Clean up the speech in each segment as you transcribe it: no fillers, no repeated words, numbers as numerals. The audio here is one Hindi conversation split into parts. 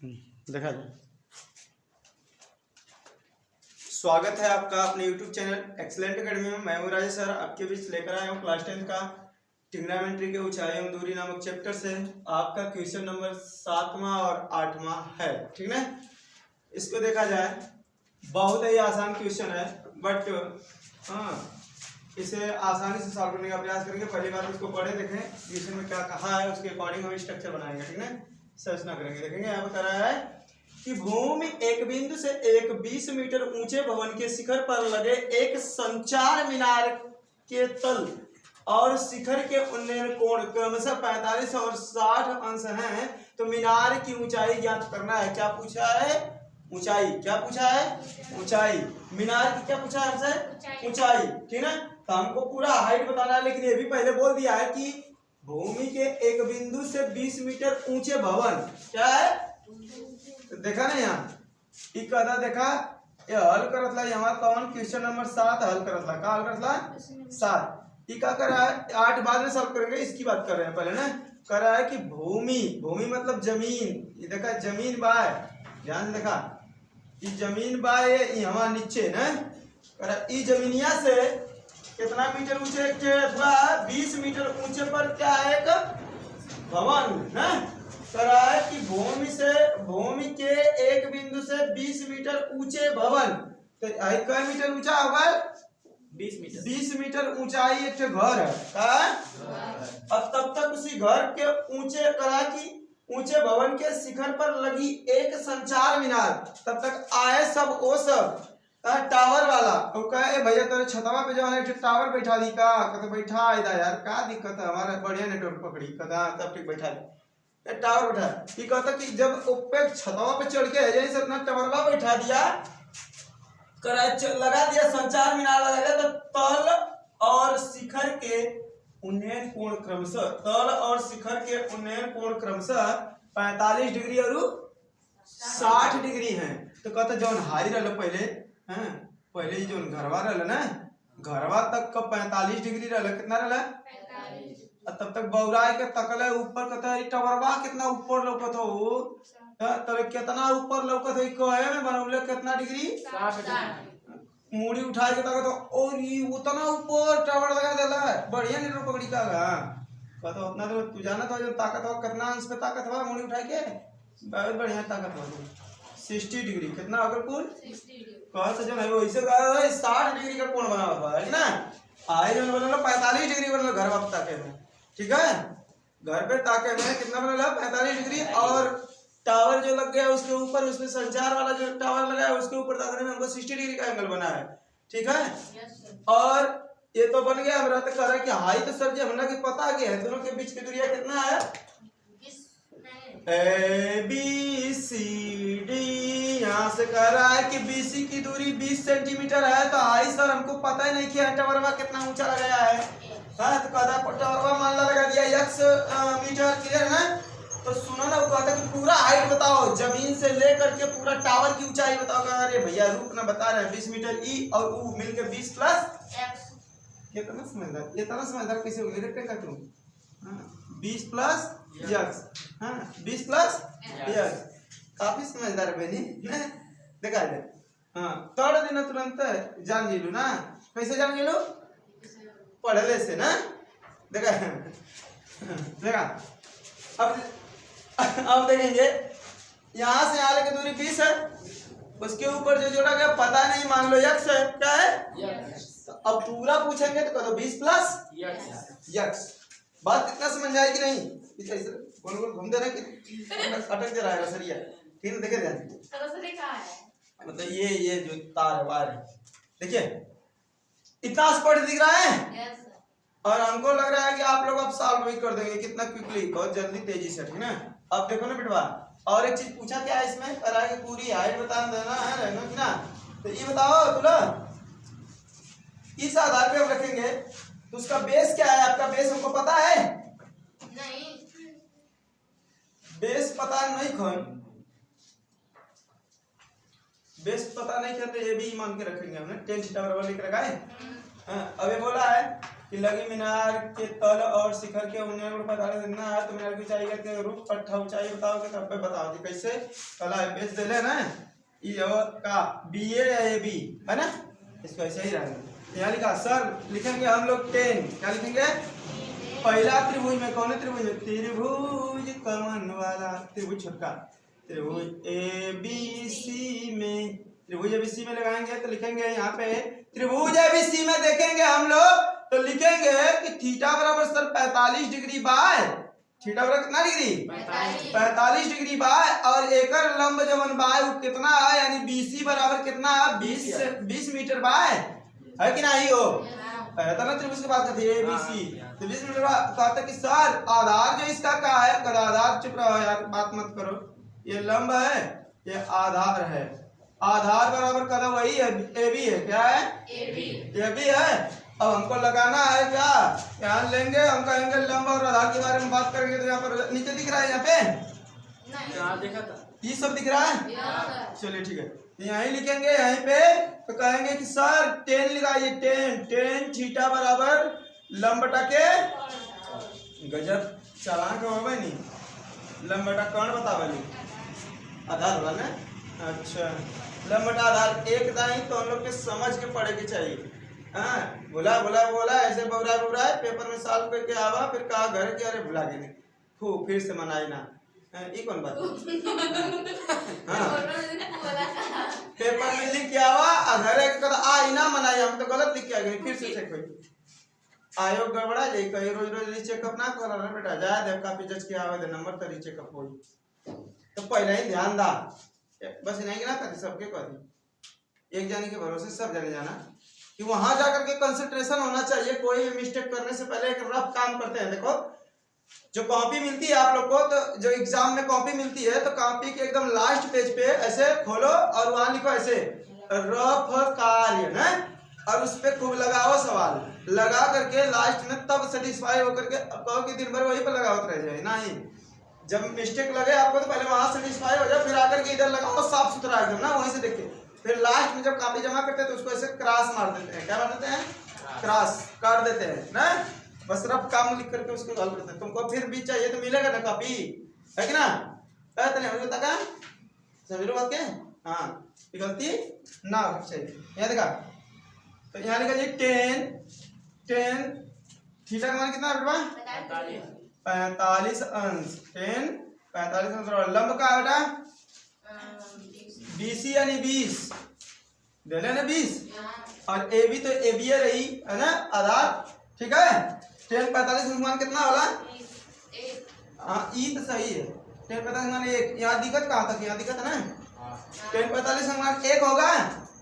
देखा जाए। स्वागत है आपका अपने YouTube चैनल एक्सीलेंट एकेडमी में। मैं हूं राजेश सर, आपके बीच लेकर आया हूं क्लास 10 का ट्रिग्नोमेट्री के ऊंचाई एवं दूरी नामक चैप्टर से आपका क्वेश्चन नंबर 7वां और 8वां है। ठीक है, इसको देखा जाए बहुत ही आसान क्वेश्चन है, बट इसे आसानी से सॉल्व करने का प्रयास करेंगे। पहली बार इसको पढ़े देखें क्वेश्चन में क्या कहा है, उसके अकॉर्डिंग हम स्ट्रक्चर बनाएंगे। ठीक है, सर्च ना करेंगे। देखेंगे यहाँ पर रहा है कि भूमि एक बिंदु से एक 20 मीटर ऊंचे भवन के शिखर पर लगे एक संचार मीनार के तल और शिखर के उन्नयन कोण क्रमशः 45 और 60 अंश हैं, तो मीनार की ऊंचाई ज्ञात करना है। क्या पूछा है? ऊंचाई। क्या पूछा है? ऊंचाई। मीनार की क्या पूछा है हमसे? ऊंचाई। ठीक है, तो हमको पूरा हाइट बताना है, लेकिन ये भी पहले बोल दिया है कि भूमि के एक बिंदु से 20 मीटर ऊंचे भवन क्या है, तो देखा ना यहाँ कदा देखा ये हल करत ला। यहाँ कौन क्वेश्चन नंबर 7 हल करत ला। का हल करत ला? 7। ये क्या कर रहा है? 8 बाद में सॉल्व करेंगे, इसकी बात कर रहे हैं पहले ना। कर रहा है कि भूमि, भूमि मतलब जमीन। ये देखा जमीन बाय, ध्यान से देखा ये जमीन बाय यहाँ नीचे ना। कर ई जमीनिया से कितना मीटर ऊंचे के 20 मीटर ऊंचे पर क्या है एक भवन है। करा है कि भूमि के एक बिंदु से 20 मीटर ऊंचे भवन, तो कै मीटर ऊंचा होगा? 20 मीटर ऊंचाई एक घर है। अब तब तक उसी घर के ऊंचे करा कि ऊंचे भवन के शिखर पर लगी एक संचार मीनार, तब तक आए सब वो सब टावर वाला। तो कहे भैया तेरे छतवा पे जो है टावर बैठा दी का, कहते बैठा इधर यार, क्या दिक्कत है, हमारा बढ़िया नेटवर्क पकड़ी, कहता तब ठीक बैठा दी टावर बैठा। ये कहता कि जब ऊपर छतवा पे चढ़ के जैसे अपना टावरवा बैठा दिया, लगा दिया संचार मीनार लगा दिया, तो तल और शिखर के उन्नयन कोण क्रमशः, तल और शिखर के उन्नयन कोण क्रमशः 45 डिग्री और 60 डिग्री है। तो कहता जौन हारी रहा पहले पहले जो घरवा रहा ना, घरवा तक का 45 डिग्री रहा, कितना रहा? 45। तब तक बौराय के तकले ऊपर कहता टवरवा कितना ऊपर लौकत हो, तब कितना ऊपर लौकत है कहे में बनौले कितना डिग्री? 60। मूड़ी उठा के तक तो और ये उतना ऊपर टावर लगा देला, बढ़िया नेटवर्क पकड़ी का कहता उतना तो तू जाना था जो ताकत हो, कितना अंश पे ताकत हो मूड़ी उठा के, बहुत बढ़िया ताकत हो 60 डिग्री। कितना अगर कुल 60 कहते जो है वैसे 60 डिग्री का कोण बना हुआ है ना। आए जो बना 45 डिग्री बना घर वापस ताके में। ठीक है, घर पे ताके में कितना बना 45 डिग्री, और टावर जो लग गया उसके ऊपर, उसमें संचार वाला जो टावर लगा है उसके ऊपर ताकने में हमको 60 डिग्री का एंगल बना है। ठीक है, और ये तो बन गया। हमरा तो कह रहा है कि हाइट तो सर जी हमरा की पता है दोनों के बीच की दूरी कितना है? ABCD। यहाँ से कह रहा है कि BC की दूरी 20 सेंटीमीटर है, तो हाई सर हमको पता ही नहीं कि टावरवा कितना ऊंचा लगाया है। तो कहता टावरवा मान लगा दिया x मीटर, क्लियर है? तो सुनो ना, वो कहता कि पूरा हाइट बताओ, जमीन से लेकर के पूरा टावर की ऊंचाई बताओ। अरे भैया रूप ना बता रहे हैं 20 मीटर ई और ऊ मिलकर 20 प्लस x। कितना समझदार, इतना समझदार कैसे हो गया तुम? 20 प्लस x, 20 प्लस x, काफी समझदार बनी देखा जाए। थोड़ा दिन तुरंत जान गेलू ना। कैसे जान गेलू? पढ़ले से ना। देखा देखा अब देखेंगे यहाँ से यहाँ की दूरी 20 है, उसके ऊपर जो जोड़ा गया पता नहीं, मान लो x है। क्या है? अब पूरा पूछेंगे तो कहो 20 प्लस x। बात इतना समझ आएगी नहीं? गोल गोल घूम दे रहा है, अटक दे रहा है सरिया। ठीक है, देखे ध्यान मतलब ये जो तार वार है, देखिए इतना स्पष्ट दिख रहा है। और हमको लग रहा है कि आप लोग अब सॉल्व भी कर देंगे कितना क्विकली, बहुत जल्दी तेजी से। ठीक है, अब देखो ना बिटवा, और एक चीज पूछा क्या है इसमें, करा के पूरी हाइट बता देना है रहना कि ना। तो ये बताओ तुला इस आधार पे हम रखेंगे, तो उसका बेस क्या है? आपका बेस हमको पता है नहीं? बेस पता नहीं खन, बेस पता नहीं करते, ये भी मान के रखेंगे हमने। 10 थीटा बराबर लिख रखा है। अब ये बोला है कि लगी मीनार के तल और शिखर के 49 कितना है, तो मीनार की ऊंचाई कहते हैं रूप पट्टा ऊंचाई बताओगे तब पे बताओ जी कैसे कला है पेज दे ले ना ये का बी ए या ए बी है ना, इसको ऐसे ही रहेगा। यहाँ लिखा सर लिखेंगे हम लोग 10 क्या लिखेंगे पहला त्रिभुज में कौन है त्रिभुज में त्रिभुज कौन वाला त्रिभुज छोटका त्रिभुज ए बी सी में त्रिभुज एबीसी में लगाएंगे तो लिखेंगे यहाँ पे त्रिभुज एबीसी में देखेंगे हम लोग तो लिखेंगे कि थीटा बराबर सर 45 डिग्री बाय थीटा बराबर कितना डिग्री 45 डिग्री बाय और एकर लंब जवन बाय वो कितना है यानी बीसी बराबर कितना है 20 मीटर बाय है कि नहीं हो ना त्रिभुज की बात करते हैं एबीसी तो 20 मीटर कहते कि सर आधार जो इसका क्या है आधार चुप रहो यार बात मत करो ये लंब है ये आधार है आधार बराबर कदम वही है ए बी है क्या है ए बी है। अब हमको लगाना है क्या ध्यान लेंगे हम कहेंगे लंब और आधार के बारे में बात करेंगे तो यहाँ पर नीचे दिख रहा है यहाँ पे यहाँ देखा था ये सब दिख रहा है चलिए ठीक है यहीं लिखेंगे यहीं पे तो कहेंगे कि सर 10 लगाइए 10 थीटा बराबर लंब बटा के गजब चालान का होगा नहीं लंब बटा कौन बताओ आधार वाला ना अच्छा लंब बटा आधार एक दाई तो हम लोग के समझ के पढ़े के चाहिए हाँ बोला बोला बोला ऐसे बोरा बोरा पेपर में साल करके आवा फिर कहा घर के अरे भुला गए फू फिर से मनाई ना ये कौन बात हाँ पेपर में लिख के आवा घर के आई ना मनाई हम तो गलत लिख के आ गए फिर से चेक हुई आयोग गड़बड़ा जाए कहीं रोज रोज चेकअप ना करा ना बेटा जाए देव कापी जज के आवे नंबर तरी चेकअप होई तो पहले ही ध्यान दा बस नहीं ना करते सबके कहती एक जाने के भरोसे सब जाने जाना कि वहां जाकर के कंसंट्रेशन होना चाहिए कोई भी मिस्टेक करने से पहले एक रफ काम करते हैं। देखो जो कॉपी मिलती है आप लोग को तो जो एग्जाम में कॉपी मिलती है तो कॉपी के एकदम लास्ट पेज पे ऐसे खोलो और वहां लिखो ऐसे रफ कार्य ना और उस पे खूब लगाओ सवाल लगा करके लास्ट में तब सेटिस्फाई होकर के कहो कि दिन भर वही पर लगाओ रह जाए नहीं जब मिस्टेक लगे आपको तो पहले वहां सेटिस्फाई हो जाए फिर आकर के इधर लगाओ साफ सुथरा एकदम ना वहीं से देखिए फिर लास्ट में जब कॉपी जमा करते हैं तो उसको ऐसे क्रॉस मार देते हैं क्या मार देते हैं क्रॉस काट देते हैं ना बस रफ काम लिख करके उसको हल करते हैं। तुमको फिर भी चाहिए तो मिलेगा ना कॉपी है कि ना बता का समझ लो बात के हाँ गलती ना चाहिए यहाँ देखा तो यहाँ लिखा जी 10 थीटा का मान कितना बेटा 45 अंश 10 45 अंश लंब का बेटा BC यानी 20 दे लेना 20 और AB तो AB रही है ना आधार ठीक है 10 45 मान कितना वाला हाँ ई तो सही है 10 45 मान 1 यहाँ दिक्कत कहाँ तक यहाँ दिक्कत है ना 10 45 मान 1 होगा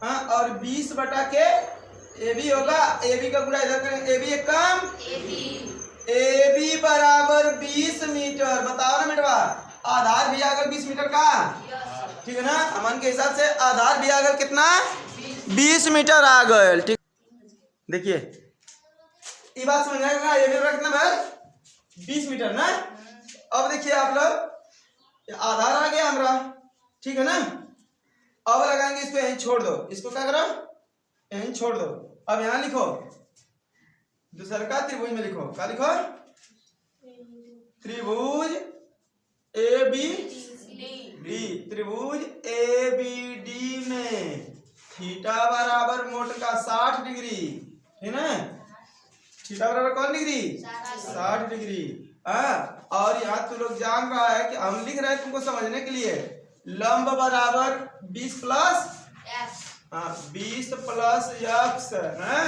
हाँ और 20 बटा के AB होगा AB का गुणा इधर करेंगे AB एक कम AB बराबर 20 मीटर बताओ ना बेटवा आधार भी अगर 20 मीटर का ठीक है ना अमन के हिसाब से आधार भी अगर कितना 20 मीटर आ गए ठीक देखिए ये बात समझ आएगा ये भी कितना भाई 20 मीटर ना अब देखिए आप लोग आधार आ गया हमारा ठीक है ना अब लगाएंगे इसको यहीं छोड़ दो इसको क्या करो यहीं छोड़ दो अब यहाँ लिखो दूसरा का त्रिभुज में लिखो क्या लिखो त्रिभुज ABD त्रिभुज ABD में थीटा बराबर मोट का 60 डिग्री है ना थीटा बराबर कौन डिग्री 60 डिग्री हाँ और यहाँ तू लोग जान रहा है कि हम लिख रहे हैं तुमको समझने के लिए लंब बराबर 20 प्लस हाँ 20 प्लस x है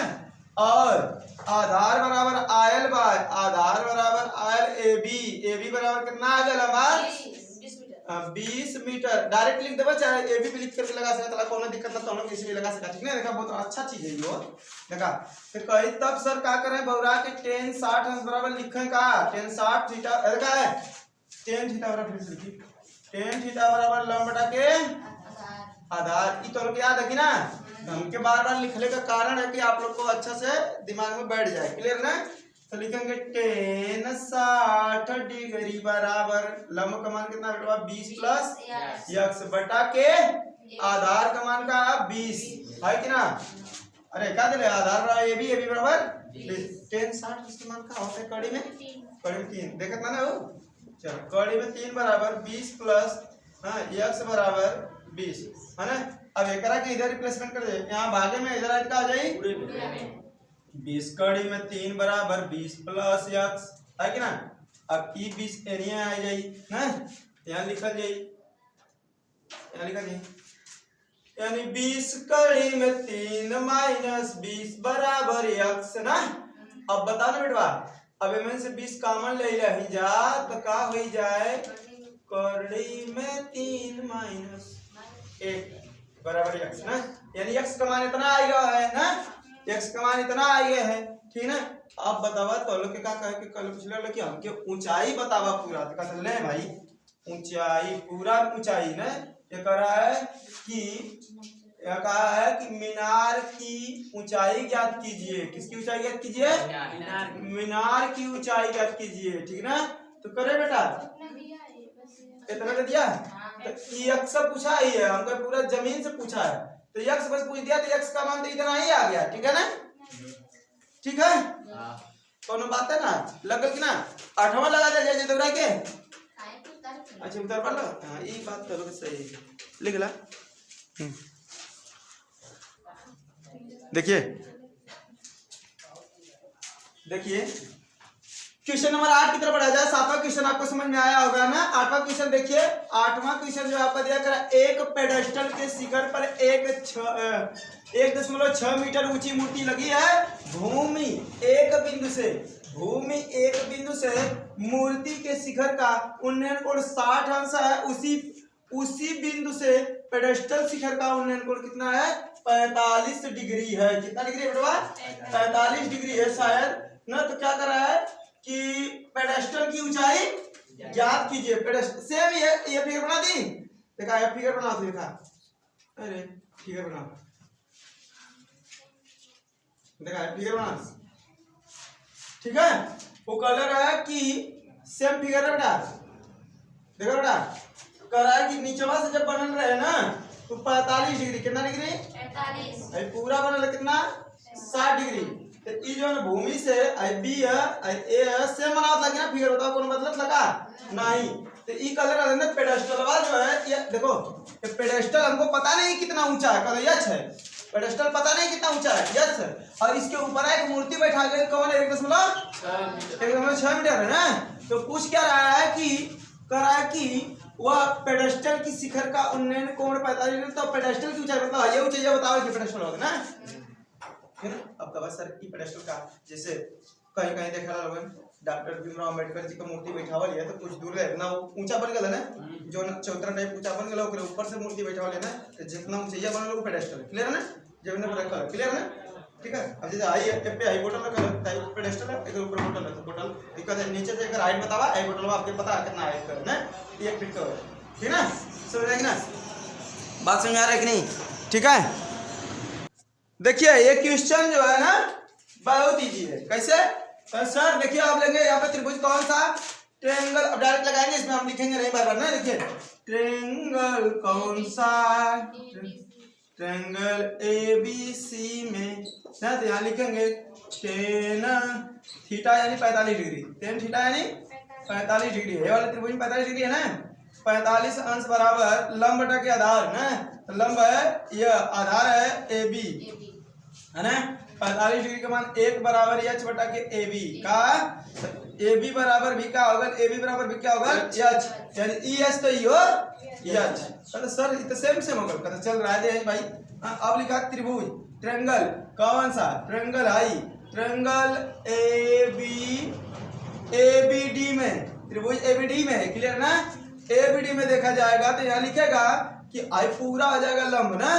और आधार बराबर आयल बाय आधार बराबर आयल AB बराबर कितना आ गया हमारा 20 मीटर डायरेक्ट लिख देबो चाहे AB पे लिख करके लगा सकता है कोनो दिक्कत ना तो हम लोग इसी में लगा सकता ठीक है देखा बहुत अच्छा चीज है ये देखा फिर कही तब सर क्या कर रहे हैं बौरा के 10 60 अंश बराबर लिखें का 10 60 थीटा देखा है 10 थीटा बराबर फिर से लिखिए 10 थीटा बराबर लंब बटा के आधार ये तो लोग याद है कि ना हमके बार बार लिखने का कारण है कि आप लोग को अच्छा से दिमाग में बैठ जाए क्लियर ना तो लिखेंगे 10 60 डिग्री बराबर लंब का मान कितना बेटा 20 प्लस x बटा के आधार का मान का 20 है कि ना अरे क्या दिले आधार रहा ए बी बराबर 10 60 इस्तेमाल का होता है कड़ी में 3 देखत ना वो। चलो कड़ी में 3 बराबर 20 प्लस हाँ x बराबर 20 है ना। अब एकरा के इधर रिप्लेसमेंट कर दे यहाँ भागे में इधर आ जाए 20 कड़ी में 3 बराबर 20 प्लस x है कि ना। अब ई 20 एरिया आ जाए ना यहाँ लिखल जाए यहाँ लिखल जाए यानी 20 कड़ी में 3 माइनस 20 बराबर x ना। अब बता ना बेटवा अब इनमें से 20 कॉमन ले ही जा तो का हो जाए कड़ी में 3 माइनस 1 बराबर x ना। यानी x का मान इतना आ गया है ना x का मान इतना आ गया है ठीक ना। अब बतावा तो लोग के का कहे कि कल पूछ ले कि हमके ऊंचाई बतावा पूरा तो का ले भाई ऊंचाई पूरा ऊंचाई ना ये करा है कि यह कहा है कि मीनार की ऊंचाई ज्ञात कीजिए। किसकी ऊंचाई ज्ञात कीजिए मीनार की ऊंचाई ज्ञात कीजिए ठीक ना। तो करे बेटा इतना दे दिया तो x से पूछा ही है हमको पूरा जमीन से पूछा है तो x बस पूछ दिया तो x का मान तो इतना ही आ गया ठीक है ना। ठीक है कोनो बात है ना लगल कि ना 8वां लगा दे जे दोहरा के अच्छा उधर पढ़ लो हां ये बात करो सही लिख ला। देखिए देखिए क्वेश्चन नंबर 8 की तरफ बढ़ा जाए। 7वां क्वेश्चन आपको समझ में आया होगा ना। 8वां क्वेश्चन देखिए 8वां क्वेश्चन जो आपका दिया करा एक पेडेस्टल के शिखर पर 1.6 मीटर ऊंची मूर्ति लगी है। भूमि एक बिंदु से मूर्ति के शिखर का उन्नयन कोण 60 अंश है। उसी बिंदु से पेडेस्टल शिखर का उन्नयन कोण कितना है 45 डिग्री है। कितना डिग्री है बेटा 45 डिग्री है शायद ना। तो क्या कर रहा है कि पेडेस्टल की ऊंचाई ज्ञात कीजिए। पेडेस्टल सेम ये फिगर बना दी देखा ये फिगर बना दो देखा अरे फिगर बना देखा फिगर बना ठीक है। वो कलर है कि सेम फिगर है बेटा देखो बेटा कह रहा है कि नीचवा से जब बनल रहे ना तो 45 डिग्री कितना डिग्री 45 पूरा बनल कितना 60 डिग्री। तो ये जो है भूमि से बी है ए है सेम बनावत लगे ना फिगर होता कोनो मतलब लगा नहीं। तो ये कलर है ना पेडेस्टल जो है ये देखो ये पेडेस्टल हमको पता नहीं कितना ऊंचा है कल यच है पेडेस्टल पता नहीं कितना ऊंचा है यच है। और इसके ऊपर एक मूर्ति बैठा गई कौन है 1.6 मीटर है ना। तो पूछ क्या रहा है कि कह रहा है कि वह पेडेस्टल की शिखर का उन्नयन कोण 45 डिग्री। तो पेडेस्टल की ऊंचाई बताओ ये ऊंचाई बताओ कि पेडेस्टल होगा ना है ना। अब का सर की पेडेस्टल का जैसे कहीं कहीं देखा लोग डॉक्टर भीमराव अंबेडकर जी का मूर्ति बैठावल है तो कुछ दूर है ना ऊंचा बन गया ना जो चौतरा टाइप ऊंचा बन गया ओकरे ऊपर से मूर्ति बैठावल है ना तो जितना ऊंचाई बनल वो पेडेस्टल क्लियर है ना जब ने पूरा क्लियर है ना ठीक है। अब जैसे आई पे आई बोतल का टाइप पेडेस्टल है एक ऊपर बोतल है तो बोतल दिक्कत है नीचे से अगर हाइट बतावा आई बोतल आपके पता कितना हाइट है ना 1 फीट का ठीक है ना समझ आएगी ना बात समझ आ रहा है कि नहीं ठीक है। देखिए ये क्वेश्चन जो है ना बहुत इजी है कैसे सर देखिए आप लेंगे यहाँ पे त्रिभुज कौन सा ट्रायंगल अब डायरेक्ट लगाएंगे इसमें हम लिखेंगे नहीं बार बार ना। देखिए ट्रायंगल कौन सा ट्रायंगल ABC में ना तो यहाँ लिखेंगे tan थीटा यानी 45 डिग्री tan थीटा यानी 45 डिग्री है वाले त्रिभुज में 45 डिग्री है ना 45 अंश बराबर लंब बटा के आधार ना तो लंब है यह आधार है AB है ना 45 डिग्री का मान 1 बराबर h बटा के AB का AB बराबर भी क्या होगा AB बराबर भी क्या होगा h यानी EH तो यो EH तो सर इतना सेम होगा पता चल रहा है भाई। अब लिखा त्रिभुज ट्रायंगल कौन सा ट्रायंगल आई ट्रायंगल ABD में त्रिभुज ABD में है क्लियर ना। ABD में देखा जाएगा तो यहाँ लिखेगा कि आई पूरा आ जाएगा लंब ना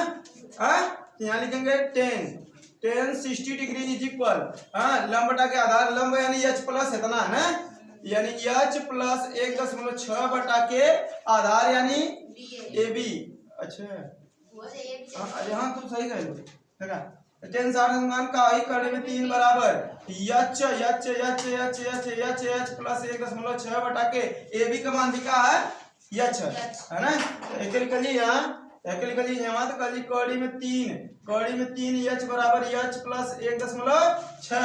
यहाँ लिखेंगे tan 60 डिग्री इज इक्वल लंब बटा के आधार लंब यानी h प्लस इतना है ना यानी h प्लस 1.6 बटा के आधार यानी AB अच्छा हाँ तुम सही कह लो देखा tan 60 मान का आई करने में 3 बराबर h प्लस 1.6 बटा के AB का मान भी क्या है h है ना। एक लिख लीजिए यहाँ क्या लिखा जी यहाँ तो कल कौड़ी में 3 एच बराबर एच प्लस 1.6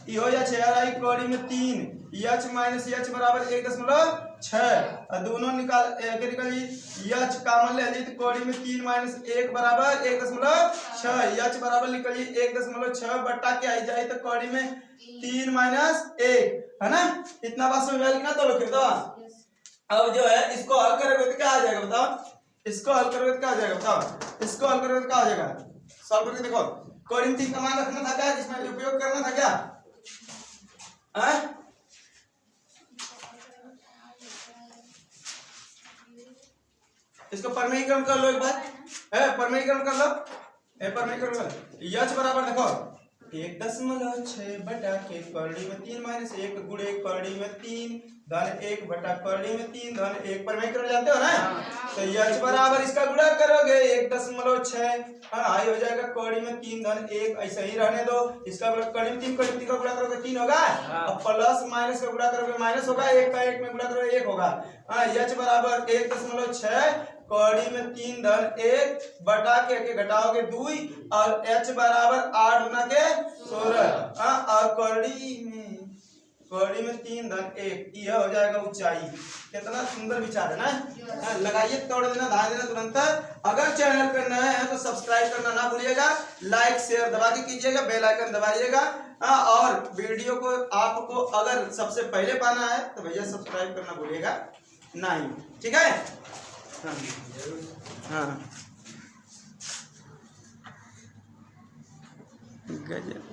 ई हो जा 6 आई कौड़ी में 3 एच माइनस एच बराबर 1.6 और दोनों निकाल क्या लिखा जी एच कॉमन ले ली तो कौड़ी में 3 माइनस 1 बराबर 1.6 एच बराबर लिखा जी 1.6 बटा के आई जाए तो कौड़ी में 3 माइनस 1 है ना। इतना बात समझ में ना तो लोग बताओ। अब जो है इसको हल करोगे तो क्या आ जाएगा बताओ, इसको हल करोगे तो क्या आ जाएगा बताओ, इसको हल करोगे तो क्या आ जाएगा, सॉल्व करके देखो। कौड़ी में 3 का मान रखना था क्या, जिसमें उपयोग करना था क्या है? इसको परमीकरण कर लो एक बार, परमीकरण कर लो, परमीकरण कर एच बराबर देखो 1.6 बटा के कौड़ी में 3 माइनस 1 गुणे कौड़ी में 3 धन 1 बटा कौड़ी में 3 धन 1 परमीकरण जानते हो ना। तो एच बराबर इसका गुणा करोगे 1.6 आई हो जाएगा कौड़ी में 3 धन 1 ऐसे ही रहने दो। इसका कौड़ी में 3 का गुणा करोगे 3 होगा और प्लस माइनस का गुणा करोगे माइनस होगा, 1 का 1 में गुणा करोगे 1 होगा। एच बराबर 1.6 कौड़ी में 3 धन 1 बटा के घटाओगे 2 और एच बराबर 8 गुना के 16 और कौड़ी में 3 धन 1 यह हो जाएगा ऊंचाई। कितना सुंदर विचार है ना। लगाइए, तोड़ देना, धा देना तुरंत। अगर चैनल पर नए हैं तो सब्सक्राइब करना ना भूलिएगा, लाइक शेयर दबा के कीजिएगा, बेल आइकन दबाइएगा और वीडियो को आपको अगर सबसे पहले पाना है तो भैया सब्सक्राइब करना भूलिएगा नहीं, ठीक है। हाँ गजब।